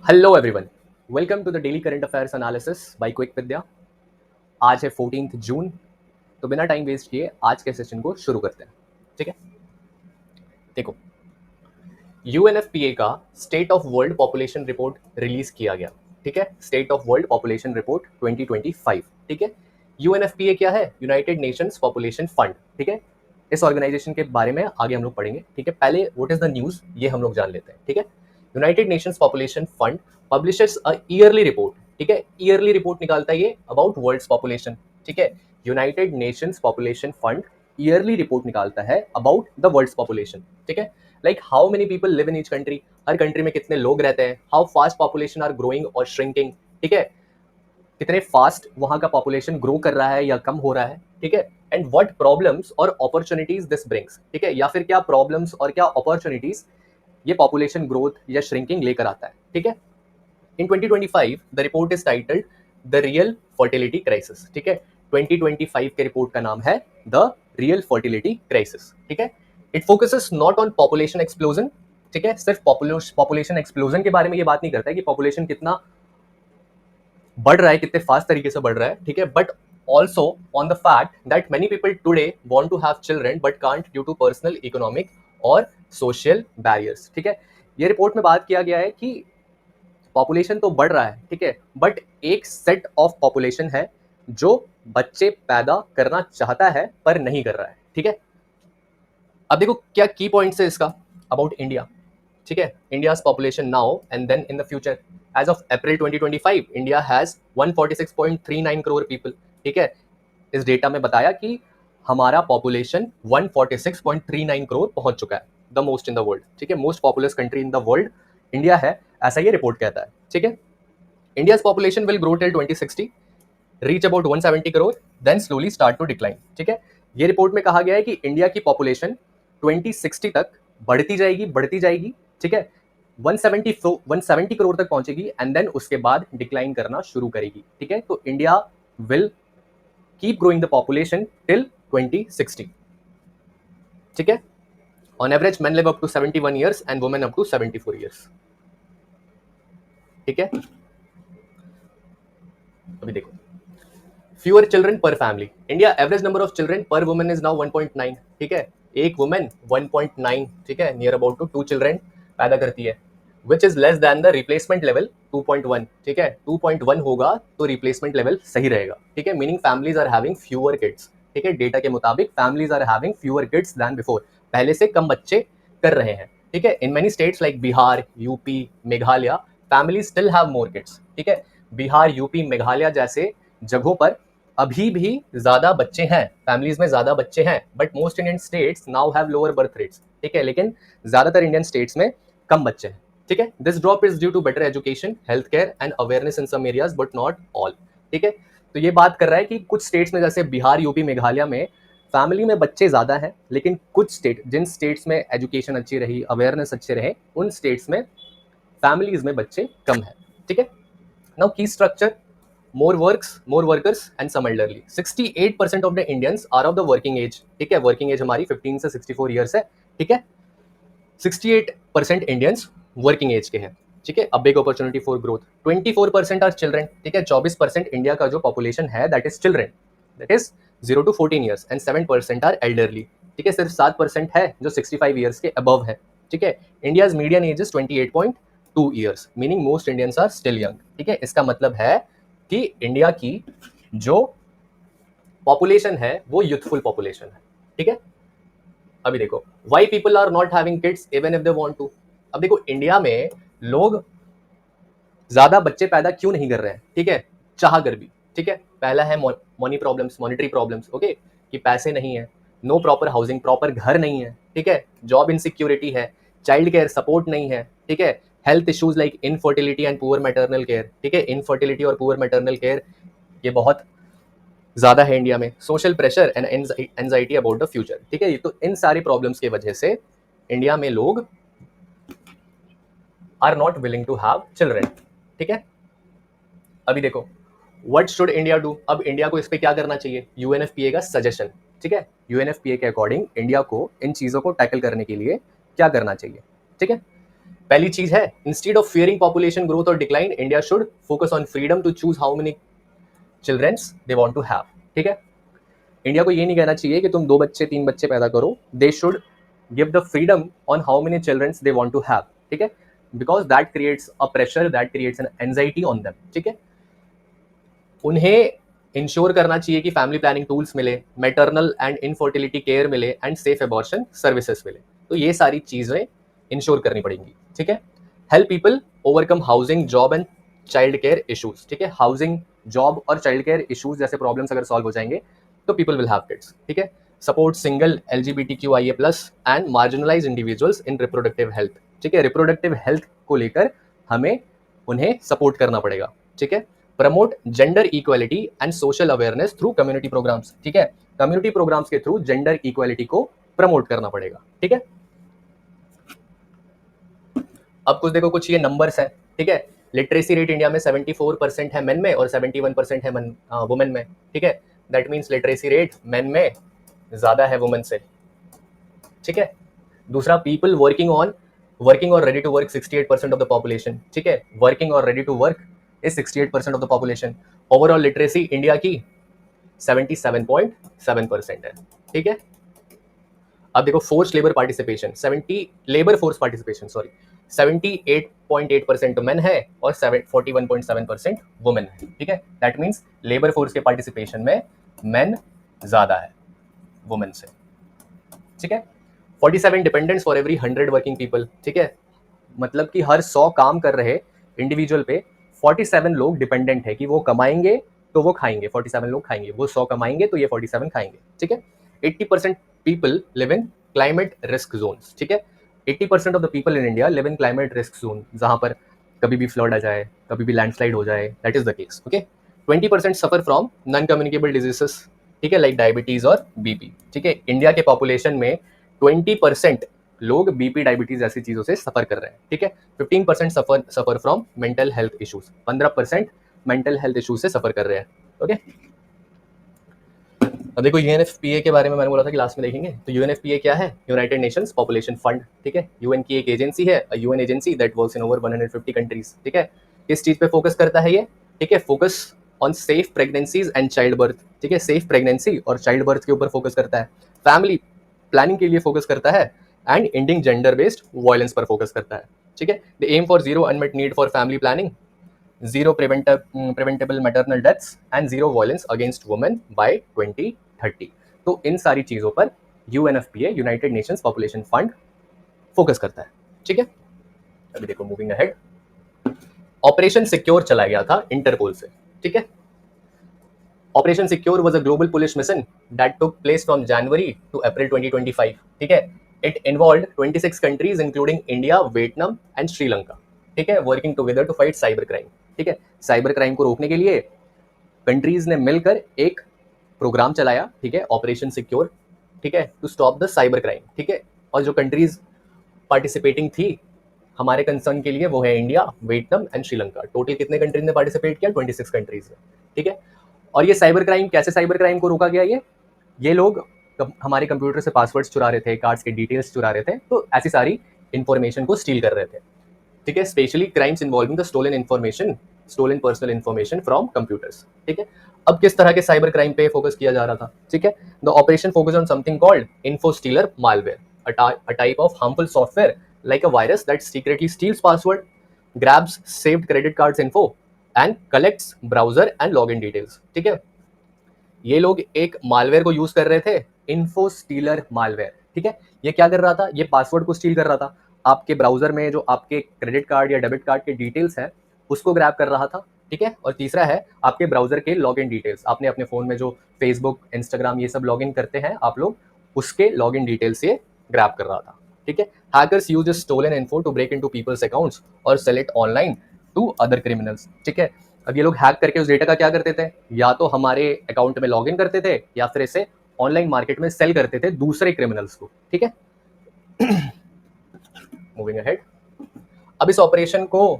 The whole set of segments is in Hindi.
Hello everyone, welcome to the daily current affairs analysis by quick Vidya. आज है 14 जून, तो बिना टाइम वेस्ट किए आज के सेशन को शुरू करते हैं। ठीक है, देखो, यूएनएफपीए का state of world population report release किया गया। ठीक है, state of world population report 2025। ठीक है, यूएनएफपीए क्या है? United Nations population fund. ठीक है, इस ऑर्गेनाइजेशन के बारे में आगे हम लोग पढ़ेंगे। ठीक है, पहले व्हाट इज द न्यूज ये हम लोग जान लेते हैं। ठीक है, United Nations population fund publishes a yearly report. ठीक है, ईयरली रिपोर्ट निकालता है ये अबाउट वर्ल्ड्स पॉपुलेशन। ठीक है, United Nations population fund yearly report निकालता है अबाउट द वर्ल्ड्स पॉपुलेशन। ठीक है, like how many people live in each country, हर कंट्री में कितने लोग रहते हैं, how fast population are growing और श्रिंकिंग। ठीक है, कितने फास्ट वहां का पॉपुलेशन ग्रो कर रहा है या कम हो रहा है। ठीक है, एंड व्हाट प्रॉब्लम्स और अपॉर्चुनिटीज दिस ब्रिंग्स। ठीक है, या फिर क्या प्रॉब्लम्स और क्या अपॉर्चुनिटीज ये पॉपुलेशन ग्रोथ या श्रिंकिंग लेकर आता है। ठीक है, इन 2025 the report is titled the real fertility crisis. ठीक है, 2025 के रिपोर्ट का नाम है द रियल फर्टिलिटी क्राइसिस। ठीक है, it focuses not on population explosion. ठीक है, सिर्फ पॉपुलेशन एक्सप्लोजन के बारे में ये बात नहीं करता है कि पॉपुलेशन कितना बढ़ रहा है, कितने फास्ट तरीके से बढ़ रहा है। ठीक है, but also on the fact that many people today want to have children but can't due to personal, economic और सोशल बैरियर्स। ठीक है, ये रिपोर्ट में बात किया गया है कि पॉपुलेशन तो बढ़ रहा है, ठीक है, बट एक सेट ऑफ पॉपुलेशन है जो बच्चे पैदा करना चाहता है पर नहीं कर रहा है। ठीक है, अब देखो क्या की पॉइंट्स है इसका अबाउट इंडिया। ठीक है, India's population now and then in the future. As of April 2025 India has 146.39 crore people. ठीक है, इस डेटा में बताया कि हमारा पॉपुलेशन 146.39 करोड़ पहुंच चुका है, the most in the world. ठीक है, most populous country in the world India है, ऐसा ये रिपोर्ट कहता है। ठीक है, India's population will grow till 2060, reach about 170 crore, then slowly start to decline. ठीक है, ये रिपोर्ट में कहा गया है कि इंडिया की पॉपुलेशन 2060 तक बढ़ती जाएगी। ठीक है, 170 करोड़ तक पहुंचेगी एंड देन उसके बाद डिक्लाइन करना शुरू करेगी। ठीक है, तो India will keep growing the population till 2060। ठीक है, on average men live up to 71 years and women up to 74 years। ठीक है, अभी देखो, fewer children per family, India average number of children per woman is now 1.9। ठीक है, एक वुमेन 1.9, ठीक है, नियर अबाउट टू 2 चिल्ड्रेन पैदा करती है, which is less than the replacement level 2.1। ठीक है, 2.1 होगा तो रिप्लेसमेंट लेवल सही रहेगा। ठीक है, meaning families are having fewer kids. ठीक है, डेटा के मुताबिक families are having fewer kids than before, पहले से कम बच्चे कर रहे हैं। ठीक है, in many states like Bihar, UP, Meghalaya, families still have more kids. ठीक है, बिहार, यूपी, मेघालय जैसे जगहों पर अभी भी ज्यादा बच्चे हैं, फैमिलीज में ज्यादा बच्चे हैं, but most Indian states now have lower berth rates. ठीक है, लेकिन ज्यादातर इंडियन स्टेट्स में कम बच्चे हैं। ठीक है, this drop is due to better education, health care and awareness in some areas but not all. ठीक है, तो ये बात कर रहा है कि कुछ स्टेट्स में जैसे बिहार, यूपी, मेघालय में फैमिली में बच्चे ज्यादा हैं, लेकिन कुछ स्टेट, जिन स्टेट्स में एजुकेशन अच्छी रही, अवेयरनेस अच्छे रहे, उन स्टेट्स में फैमिलीज में बच्चे कम है। ठीक है, नाउ की structure, more workers and some elderly, 68% of the Indians are of the working age। ठीक है, वर्किंग एज हमारी 15 से 64 ईयर्स है। ठीक है, 68% इंडियंस वर्किंग एज के हैं। ठीक है, अब big opportunity for growth, 24% are children. ठीक है, 24% इंडिया का जो पॉपुलेशन है that is children, that is 0 to 14 years and 7% are elderly. ठीक है, सिर्फ 7% है जो 65 ईयर्स के अबव है। ठीक है, India's median age is 28.2 years, meaning most Indians are still young. ठीक है, इसका मतलब है कि इंडिया की जो पॉपुलेशन है वो यूथफुल पॉपुलेशन है। ठीक है, अभी देखो, why people are not having kids even if they want to. अब देखो, इंडिया में लोग ज्यादा बच्चे पैदा क्यों नहीं कर रहे हैं। ठीक है, चाह कर भी। ठीक है, पहला है money problems, monetary problems, okay, कि पैसे नहीं है, नो प्रॉपर हाउसिंग, प्रॉपर घर नहीं है। ठीक है, जॉब इनसिक्योरिटी है, चाइल्ड केयर सपोर्ट नहीं है। ठीक है, health issues like infertility and poor maternal care. ठीक है, इनफर्टिलिटी और पुअर मैटरनल केयर ये बहुत ज्यादा है इंडिया में, social pressure and anxiety about the future. ठीक है, तो इन सारी प्रॉब्लम्स की वजह से इंडिया में लोग are not willing to have children. ठीक है, अभी देखो, व्हाट शुड इंडिया डू, अब इंडिया को इस पे क्या करना चाहिए, यूएनएफपीए का सजेशन। ठीक है, यूएनएफपीए के अकॉर्डिंग इंडिया को इन चीजों को टैकल करने के लिए क्या करना चाहिए। ठीक है, पहली चीज है, instead of fearing population growth और decline, India should focus on freedom to choose how many childrens they want to have. ठीक है, इंडिया को ये नहीं कहना चाहिए कि तुम 2 बच्चे 3 बच्चे पैदा करो, they should give the freedom on how many childrens they want to have. ठीक है, because that creates a pressure, that creates an anxiety on them. ठीक है, उन्हें इंश्योर करना चाहिए कि फैमिली प्लानिंग टूल्स मिले, मैटरनल एंड इनफर्टिलिटी केयर मिले एंड सेफ एबॉर्शन सर्विसेज मिले। तो ये सारी चीजें इंश्योर करनी पड़ेंगी। ठीक है, help people overcome housing, job and child care issues. ठीक है, हाउसिंग, जॉब और चाइल्ड केयर इशूज जैसे प्रॉब्लम्स अगर सॉल्व हो जाएंगे तो पीपल विल हैव किड्स। ठीक है, support single LGBTQIA+ and marginalise individuals in reproductive health. ठीक है, रिप्रोडक्टिव हेल्थ को लेकर हमें उन्हें सपोर्ट करना पड़ेगा। ठीक है, promote gender equality and social awareness through community programmes. ठीक है, कम्युनिटी प्रोग्राम्स के थ्रू जेंडर इक्वालिटी को प्रमोट करना पड़ेगा। ठीक है, अब कुछ देखो, कुछ ये नंबर्स हैं। ठीक है, लिटरेसी रेट इंडिया में 74% है मेन में और 71% है वुमेन में। ठीक है, that means literacy rate men में ज्यादा है वुमेन से। ठीक है, दूसरा, पीपल वर्किंग और ready to work 68% of the population. ठीक है, वर्किंग और ready to work is 68% of the population. Overall literacy India की 77.7% है। ठीक है, अब देखो फोर्स लेबर पार्टिसिपेशन, 78.8% मेन है और 41.7% वुमेन है। ठीक है, दैट मीन्स लेबर फोर्स के पार्टिसिपेशन में मेन ज्यादा है वुमेन से। ठीक है, 47 dependents for every 100 working people. ठीक है, मतलब कि हर 100 काम कर रहे इंडिविजुअल पे 47 लोग डिपेंडेंट है कि वो कमाएंगे तो वो खाएंगे, 47 लोग खाएंगे, वो 100 कमाएंगे तो ये 47 खाएंगे। ठीक है, 80% people live in climate risk zones. ठीक है, 80% of the people in India live in climate risk zone, जहां पर कभी भी फ्लड आ जाए, कभी भी लैंडस्लाइड हो जाए, that is the case. Okay, 20% suffer from non communicable diseases. ठीक है, लाइक डायबिटीज और बीपी। ठीक है, इंडिया के पॉपुलेशन में 20% लोग बीपी, डायबिटीज ऐसी चीजों से सफर कर रहे हैं। ठीक है, 15% suffer from mental health issues, 15% mental health issues से सफर कर रहे हैं। ओके, अब देखो यूएनएफपीए के बारे में मैंने बोला था क्लास में देखेंगे। तो यूएनएफपीए क्या है? United Nations population fund. ठीक है, यूएन की एक एजेंसी है, UN agency that works in over 150 countries. ठीक है, किस चीज पे फोकस करता है ये? ठीक है, focus on safe pregnancies and child birth. ठीक है, सेफ प्रेगनेंसी और चाइल्ड बर्थ के ऊपर फोकस करता है, फैमिली प्लानिंग के लिए फोकस करता है and ending gender based violence पर फोकस करता है। ठीक है, the aim for zero unmet need for family planning, zero preventable maternal deaths and zero violence against women by 2030। तो इन सारी चीजों पर UNFPA, United Nations population fund, focus करता है। ठीक है, अभी देखो मूविंग अहेड, ऑपरेशन सिक्योर चला गया था इंटरपोल से। ठीक है, operation secure was a global police mission that took place from January to April 2025। ठीक है, it involved 26 countries including India, Vietnam and Sri Lanka. ठीक है, working together to fight cyber crime. ठीक है, साइबर क्राइम को रोकने के लिए कंट्रीज ने मिलकर एक प्रोग्राम चलाया। ठीक है, ऑपरेशन सिक्योर। ठीक है, to stop the cyber crime. ठीक है, और जो कंट्रीज पार्टिसिपेटिंग थी हमारे कंसर्न के लिए वो है India, Vietnam and Sri Lanka. Total कितने कंट्रीज ने पार्टिसिपेट किया? 26 कंट्रीज ने। ठीक है, और ये साइबर क्राइम, कैसे साइबर क्राइम को रोका गया? ये लोग हमारे कंप्यूटर से पासवर्ड्स चुरा रहे थे, कार्ड्स के डिटेल्स चुरा रहे थे, तो ऐसी सारी इंफॉर्मेशन को स्टील कर रहे थे। ठीक है, specially crimes involving the stolen information, stolen personal information from computers. ठीक है, अब किस तरह के साइबर क्राइम पे फोकस किया जा रहा था? ठीक है, the operation focus on something called infostealer malware, a type of harmful software like a virus that secretly steals password, grabs saved credit cards info and collects browser and login details। ठीक है, ये लोग एक मालवेयर को यूज कर रहे थे, इन्फोस्टीलर मालवेयर। ठीक है, ये क्या कर रहा था? ये पासवर्ड को स्टील कर रहा था, आपके ब्राउजर में जो आपके क्रेडिट कार्ड या डेबिट कार्ड के डिटेल्स है उसको ग्रैब कर रहा था। ठीक है, और तीसरा है आपके ब्राउजर के लॉगिन डिटेल्स, आपने अपने फोन में जो फेसबुक, इंस्टाग्राम ये सब लॉगिन करते हैं आप लोग, उसके लॉगिन डिटेल्स से ग्रैब कर रहा था। ठीक है, hackers use this stolen info to break into people's accounts और sell it online to other criminals. ठीक है, अब ये लोग हैक करके उस डेटा का क्या करते थे? या तो हमारे अकाउंट में लॉगिन करते थे या फिर इसे ऑनलाइन मार्केट में सेल करते थे दूसरे क्रिमिनल्स को। ठीक है, मूविंग अहेड, अब इस ऑपरेशन को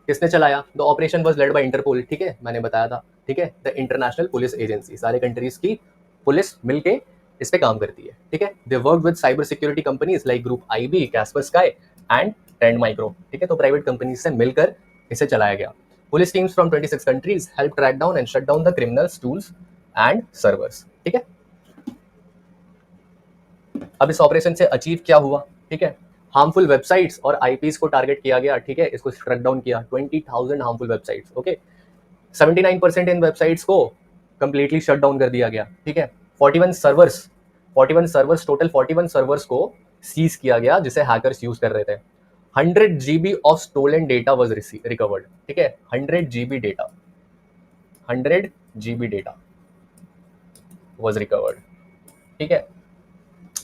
किसने चलाया? The operation was led by Interpol. ठीक है, मैंने बताया था। ठीक है, द इंटरनेशनल पुलिस एजेंसी, सारे कंट्रीज की पुलिस मिलके इस पे काम करती है। ठीक है, they work with cyber security companies like group IB, Kaspersky and Trend Micro, ठीक है। तो प्राइवेट कंपनी से मिलकर इसे चलाया गया। Police teams from 26 countries help track down and shut down the criminals tools and servers, ठीक है। अब इस ऑपरेशन से अचीव क्या हुआ, ठीक है। हार्मफुल वेबसाइट्स और आईपीज को टारगेट किया गया, ठीक है। इसको स्ट्रक डाउन किया, 20,000 हार्मफुल वेबसाइट्स, ओके। 79% इन वेबसाइट्स को कंप्लीटली शट डाउन कर दिया गया, ठीक है। 41 सर्वर्स टोटल 41 सर्वर्स को सीज किया गया जिसे हैकर्स यूज कर रहे थे। 100 GB of stolen data was recovered, ठीक है। 100 GB डेटा वाज रिकवर्ड, ठीक है।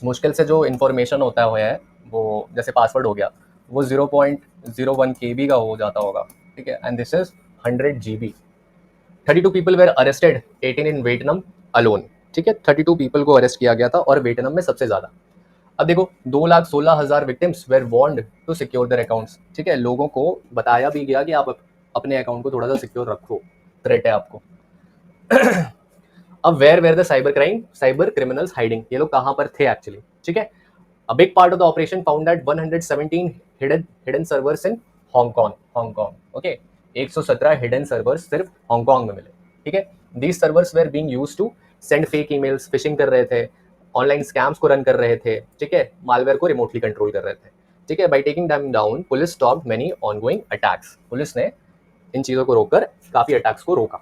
मुश्किल से जो इन्फॉर्मेशन होता है वो जैसे पासवर्ड हो गया, वो 0.01 KB का हो जाता होगा, ठीक है। And this is 100 GB। 32 people were arrested, 18 in Vietnam alone, ठीक है। 32 पीपल को अरेस्ट किया गया था और वियतनाम में सबसे ज्यादा। अब देखो 2,16,000 victims were warned to secure their accounts, ठीक है। लोगों को बताया भी गया कि आप अपने अकाउंट को थोड़ा सा सिक्योर रखो, थ्रेट है आपको। अब where the cyber criminals hiding, ये लोग कहां पर थे एक्चुअली, ठीक है। A big part of the operation found that 117 hidden servers in Hong Kong, okay. 117 hidden servers सिर्फ हांगकांग में मिले, ठीक है। These servers were being used to send fake emails, fishing कर रहे थे, ऑनलाइन स्कैम्स को रन कर रहे थे, ठीक है। मालवेयर को रिमोटली कंट्रोल कर रहे थे, ठीक है। By taking them down police stopped many ongoing attacks, police ने इन चीजों को रोककर काफी अटैक्स को रोका,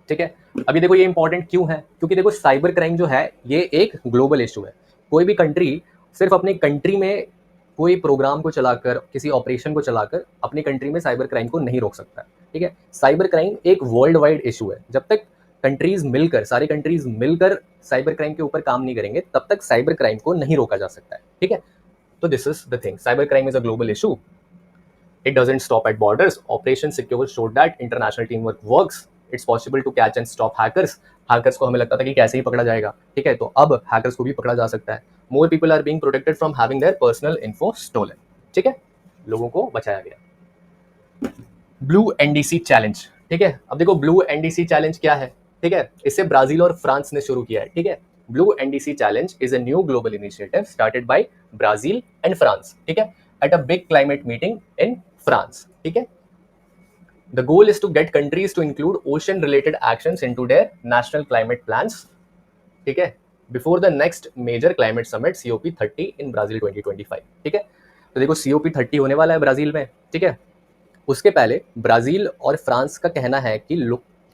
ठीक है। अभी देखो ये इंपॉर्टेंट क्यों है, क्योंकि देखो साइबर क्राइम जो है ये एक ग्लोबल इशू है। कोई भी कंट्री सिर्फ अपने कंट्री में कोई प्रोग्राम को चलाकर, किसी ऑपरेशन को चलाकर अपनी कंट्री में साइबर क्राइम को नहीं रोक सकता, ठीक है। साइबर क्राइम एक वर्ल्ड वाइड इशू है। जब तक कंट्रीज मिलकर, सारी कंट्रीज मिलकर साइबर क्राइम के ऊपर काम नहीं करेंगे तब तक साइबर क्राइम को नहीं रोका जा सकता है, ठीक है। तो this is the thing, cyber crime is a global issue. It doesn't stop at borders. Operation Secure showed that international teamwork works. It's possible to catch and stop hackers. Hackers को हमें लगता था कि कैसे ही पकड़ा जाएगा, ठीक है। तो अब hackers को भी पकड़ा जा सकता है। More people are being protected from having their personal info stolen, ठीक है। लोगों को बचाया गया। ब्लू एनडीसी चैलेंज, ठीक है। अब देखो ब्लू एनडीसी चैलेंज क्या है, ठीक है। इसे ब्राजील और फ्रांस ने शुरू किया है, ठीक है। Blue NDC challenge is a new global initiative started by Brazil and France, ठीक है, at a big climate meeting in France, ठीक है। The goal is to get countries to include ocean related actions into their national climate plans, ठीक है, before the next major climate summit COP30 in Brazil 2025, ठीक है। तो देखो COP30 होने वाला है ब्राजील में, ठीक है। उसके पहले ब्राजील और फ्रांस का कहना है कि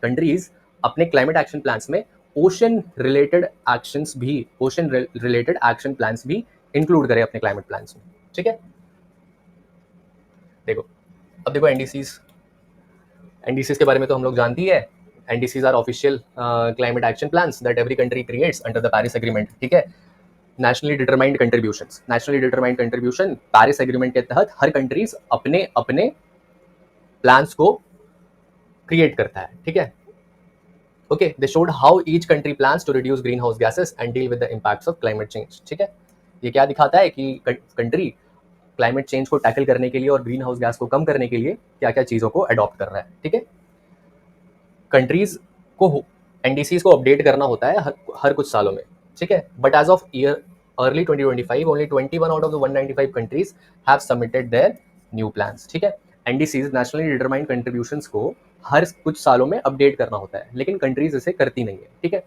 कंट्रीज अपने क्लाइमेट एक्शन प्लान्स में ओशन रिलेटेड एक्शन प्लान्स भी इंक्लूड करें अपने क्लाइमेट प्लान्स में, ठीक है। देखो अब देखो एनडीसीज के बारे में तो हम लोग जानती है। NDCs are official climate action plans that every country creates under the Paris agreement, ठीक है। Nationally determined contribution Paris agreement के तहत हर कंट्रीज अपने अपने प्लान्स को क्रिएट करता है, ठीक है। Okay, they showed how each country plans to reduce green house gases and deal with the impacts of climate change, ठीक है। ये क्या दिखाता है कि कंट्री क्लाइमेट चेंज को टैकल करने के लिए और ग्रीन हाउस गैस को कम करने के लिए क्या क्या चीजों को अडॉप्ट कर रहा है, ठीक है। कंट्रीज को एनडीसीज को अपडेट करना होता है हर कुछ सालों में, ठीक है। But as of year early 2025 only 21 out of the 195 countries have submitted their new plans, ठीक है। एनडीसीज नेशनली डिटरमाइंड कंट्रीब्यूशंस को हर कुछ सालों में अपडेट करना होता है, लेकिन कंट्रीज इसे करती नहीं है, ठीक है।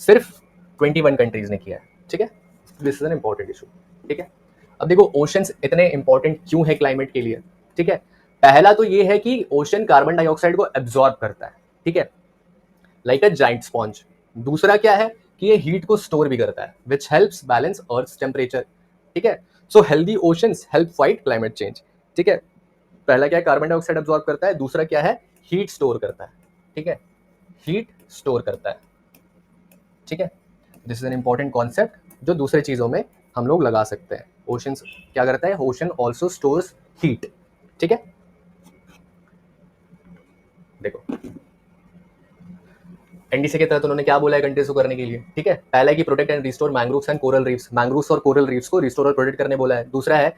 सिर्फ 21 कंट्रीज ने किया है, ठीक है। This is an important issue, ठीक है। अब देखो ओशंस इतने इंपॉर्टेंट क्यों है क्लाइमेट के लिए, ठीक है। पहला तो ये है कि ओशन कार्बन डाइऑक्साइड को एब्जॉर्ब करता है, ठीक है, लाइक अ जाइंट स्पॉन्ज। दूसरा क्या है कि ये हीट को स्टोर भी करता है, which helps balance earth temperature, ठीक है। So healthy oceans help fight climate change, ठीक है। पहला क्या है, कार्बन डाइऑक्साइड एब्जॉर्ब करता है, दूसरा क्या है, हीट स्टोर करता है, ठीक है, हीट स्टोर करता है, ठीक है। This is an important concept जो दूसरे चीजों में हम लोग लगा सकते हैं। ओशन क्या करता है, ओशन ऑल्सो स्टोर्स हीट, ठीक है। देखो एनडीसी के तहत उन्होंने क्या बोला है कंट्रीज को करने के लिए, ठीक है। पहला है कि protect and restore mangroves and coral reefs, mangroves और कोरल रीफ्स को रिस्टोर और प्रोटेक्ट करने बोला है। दूसरा है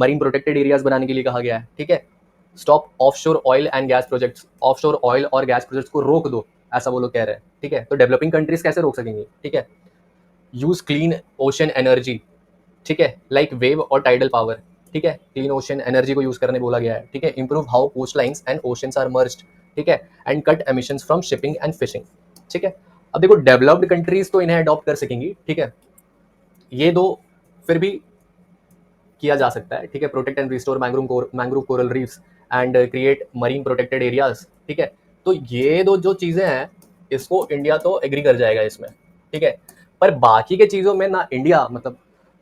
मरीन प्रोटेक्टेड एरियाज बनाने के लिए कहा गया है, ठीक है। Stop offshore oil and gas projects, offshore oil और गैस प्रोजेक्ट्स को रोक दो, ऐसा वो लोग कह रहे हैं, ठीक है। तो डेवलपिंग कंट्रीज कैसे रोक सकेंगी, ठीक है। यूज क्लीन ओशन एनर्जी, ठीक है, लाइक वेव और टाइडल पावर, ठीक है, क्लीन ओशन एनर्जी को यूज करने बोला गया है, ठीक है, improve how coast lines and oceans are merged, ठीक है, and cut emissions from shipping and fishing, ठीक है। अब देखो डेवलप्ड कंट्रीज तो इन्हें अडॉप्ट कर सकेंगी, ठीक है, ये दो फिर भी किया जा सकता है, ठीक है, protect and restore mangrove coral reefs and create marine protected areas, ठीक है। तो ये दो जो चीजें हैं इसको इंडिया तो एग्री कर जाएगा इसमें, ठीक है, पर बाकी के चीजों में ना इंडिया, मतलब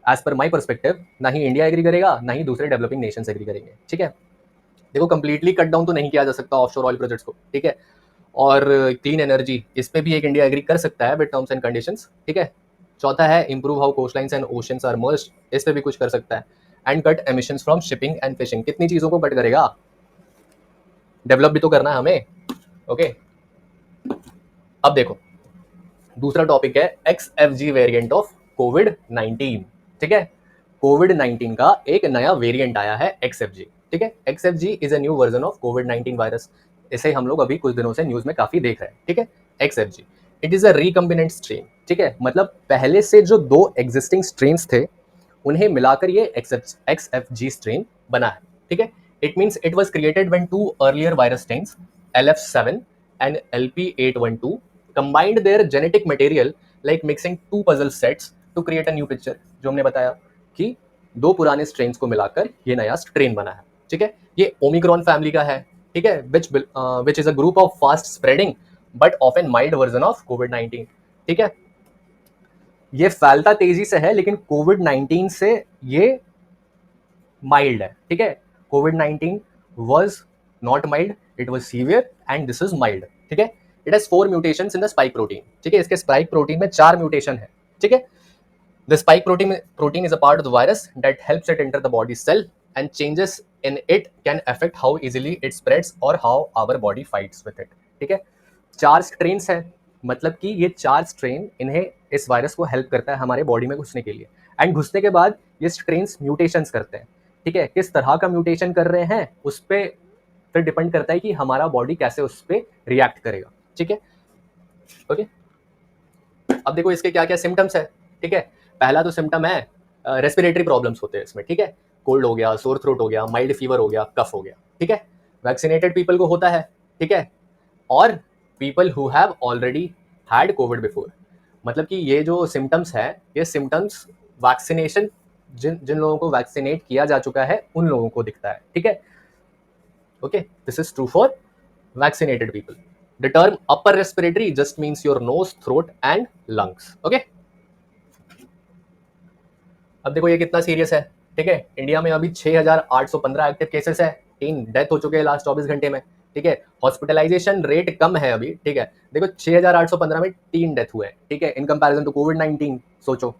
एज पर माई परस्पेक्टिव, ना ही इंडिया एग्री करेगा ना ही दूसरे डेवलपिंग नेशन एग्री करेंगे, ठीक है। देखो कंप्लीटली कट डाउन तो नहीं किया जा सकता ऑफशोर ऑयल प्रोजेक्ट्स को, ठीक है, और क्लीन एनर्जी इस पे भी एक इंडिया एग्री कर सकता है विद टर्म्स एंड कंडीशंस, ठीक है। चौथा है improve how coastlines and oceans are merged, इस पे भी कुछ कर सकता है, and cut emissions from shipping and fishing, कितनी चीजों को कट करेगा, डेवलप भी तो करना है हमें, ओके। अब देखो दूसरा टॉपिक है XFG वेरिएंट ऑफ कोविड-19, ठीक है, कोविड-19 का एक नया वेरिएंट आया है XFG, ठीक है। XFG is a new version of covid virus, इसे हम लोग अभी कुछ दिनों से न्यूज में काफी देख रहे हैं, ठीक है। XFG it is a recombinant strain, ठीक है, मतलब पहले से जो दो एग्जिस्टिंग स्ट्रेन्स थे उन्हें मिलाकर ये XFG स्ट्रेन बना है, ठीक है। It means it was created when two earlier virus strains LF7 and LP812 combined their genetic material like mixing two puzzle sets to create a new picture, जो हमने बताया कि दो पुराने स्ट्रेन्स को मिलाकर ये नया स्ट्रेन बना है, ठीक है। ये ओमिक्रॉन फैमिली का है, ठीक है, which is a group of fast spreading but often mild version of कोविड-19, ठीक है। ये फैलता तेजी से है लेकिन कोविड-19 से ये माइल्ड है, ठीक है। कोविड-19 was not mild, it was severe and this is mild, ठीक है। It has 4 mutations in the spike protein, ठीक है, इसके स्पाइक प्रोटीन में 4 म्यूटेशन है, ठीक है। The spike protein is a part of the virus that helps it enter the body cell and changes in it can affect how easily it spreads or how our body fights with it, ठीक है। 4 स्ट्रेन्स है, मतलब कि ये 4 स्ट्रेन इन्हें इस वायरस को हेल्प करता है हमारे बॉडी में घुसने के लिए, एंड घुसने के बाद ये स्ट्रेन्स म्यूटेशंस करते हैं, ठीक है। किस तरह का म्यूटेशन कर रहे हैं उस पर फिर डिपेंड करता है कि हमारा बॉडी कैसे उस पर रिएक्ट करेगा, ठीक है, ओके। अब देखो इसके क्या क्या सिम्टम्स है, ठीक है। पहला तो सिम्टम है रेस्पिरेटरी प्रॉब्लम्स होते हैं इसमें, ठीक है, कोल्ड हो गया, सोर थ्रोट हो गया, माइल्ड फीवर हो गया, कफ हो गया, ठीक है। वैक्सीनेटेड पीपल को होता है, ठीक है, और people who have already had Covid before, मतलब कि ये जो सिम्टम्स है ये सिम्टम्स वैक्सीनेशन जिन जिन लोगों को वैक्सीनेट किया जा चुका है उन लोगों को दिखता है, ठीक है, okay. This is true for vaccinated people. The term upper respiratory just means your nose, throat and lungs, okay. अब देखो ये कितना सीरियस है, ठीक है। इंडिया में अभी 6,815 एक्टिव केसेस है, 3 डेथ हो चुके हैं लास्ट 24 घंटे में, ठीक है। हॉस्पिटलाइजेशन रेट कम है अभी, ठीक है। देखो 6,815 में 3 डेथ हुए हैं, ठीक है, इन कंपैरिजन टू कोविड-19 सोचो,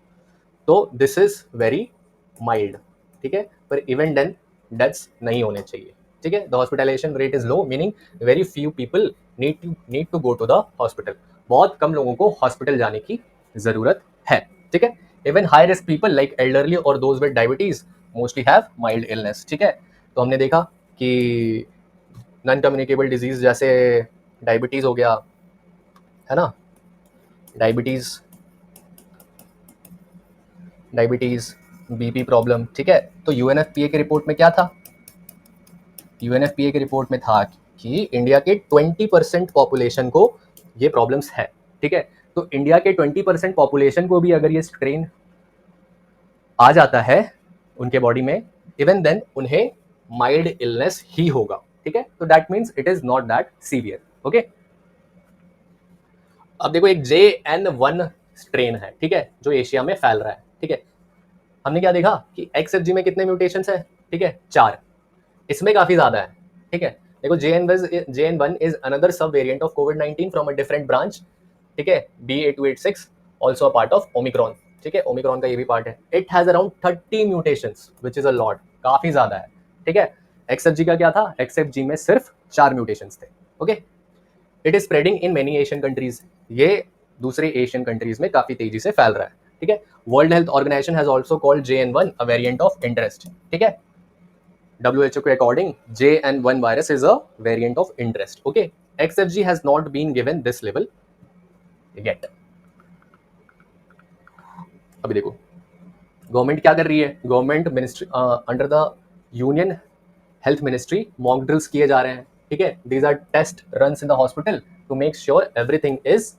तो दिस इज वेरी माइल्ड, ठीक है, पर इवन देन डेथ्स नहीं होने चाहिए, ठीक है। The hospitalisation rate is low meaning very few people need to go to the hospital, बहुत कम लोगों को हॉस्पिटल जाने की जरूरत है, ठीक है। Even high risk people like elderly और those with diabetes mostly have mild illness, ठीक है। तो हमने देखा कि नॉन कम्युनिकेबल डिजीज जैसे डायबिटीज हो गया, है ना, डायबिटीज बीपी प्रॉब्लम, ठीक है। तो यूएनएफपीए की रिपोर्ट में क्या था, यूएनएफपीए की रिपोर्ट में था कि इंडिया के 20% पॉपुलेशन को ये प्रॉब्लम्स है, ठीक है। तो इंडिया के 20% पॉपुलेशन को भी अगर ये स्ट्रेन आ जाता है उनके बॉडी में, इवन देन उन्हें माइल्ड इलनेस ही होगा, ठीक है। तो that means it is not that severe, okay. अब देखो एक JN1 स्ट्रेन है, ठीक है, जो एशिया में फैल रहा है, ठीक है। हमने क्या देखा कि XFG में कितने म्यूटेशंस है, ठीक है, 4, इसमें काफी ज्यादा है, ठीक है। देखो JN1 इज अनदर सब variant of covid from a different branch, ठीक है, BA286 also a part of Omicron, ठीक है, ओमिक्रॉन का ये भी पार्ट है। It has around 30 mutations which is a lot, काफी ज्यादा है, ठीक है। XFG का क्या था, XFG में सिर्फ 4 म्यूटेशंस थे, okay. It is spreading in many Asian countries, ये दूसरे एशियन कंट्रीज में काफी तेजी से फैल रहा है, ठीक है। World health organization has also called JN1 a variant of interest, ठीक है। WHO के according JN1 virus is a variant of interest. Okay, XFG has not been given this label yet. अभी देखो गवर्नमेंट क्या कर रही है, government ministry under the union health ministry mock drills किए जा रहे हैं, ठीक है। These are test runs in the hospital to make sure everything is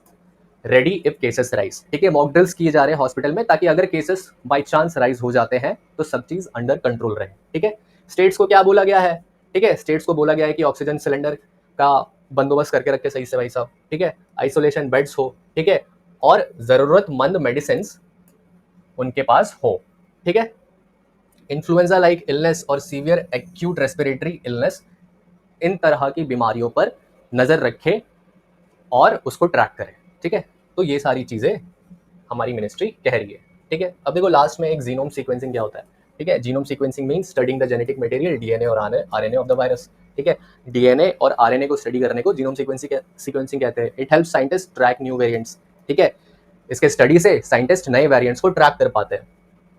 ready if cases rise, ठीक है। मॉक ड्रिल्स किए जा रहे हैं हॉस्पिटल में ताकि अगर केसेस बाई चांस राइज हो जाते हैं तो सब चीज अंडर कंट्रोल रहे, ठीक है। स्टेट्स को क्या बोला गया है, ठीक है, स्टेट्स को बोला गया है कि ऑक्सीजन सिलेंडर का बंदोबस्त करके रखे सही से भाई साहब, ठीक है, आइसोलेशन बेड्स हो, ठीक है, और जरूरतमंद मेडिसिन उनके पास हो, ठीक है। इन्फ्लुएंजा लाइक इलनेस और सीवियर एक्यूट रेस्पिरेटरी इलनेस, इन तरह की बीमारियों पर नजर रखे और उसको ट्रैक करें, ठीक है। तो ये सारी चीजें हमारी मिनिस्ट्री कह रही है, ठीक है। अब देखो लास्ट में एक जीनोम सीक्वेंसिंग क्या होता है, ठीक है। Genome sequencing means studying the genetic material DNA और आरएनए ऑफ द वायरस, ठीक है। डीएनए और आरएनए को स्टडी करने को जीनोम सीक्वेंसिंग कहते हैं। It helps scientist track new variants, ठीक है। इसके स्टडी से साइंटिस्ट नए वेरिएंट्स को ट्रैक कर पाते हैं,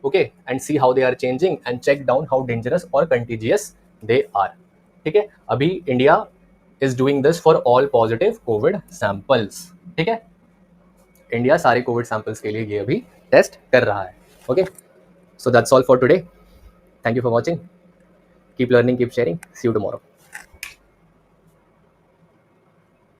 okay, and see how they are changing and check down how dangerous और कंटीजियस दे आर, ठीक है। अभी India is doing this for all positive covid samples, ठीक है। इंडिया सारे कोविड सैंपल्स के लिए ये अभी टेस्ट कर रहा है, okay. So that's all for today, thank you for watching, keep learning, keep sharing, see you tomorrow.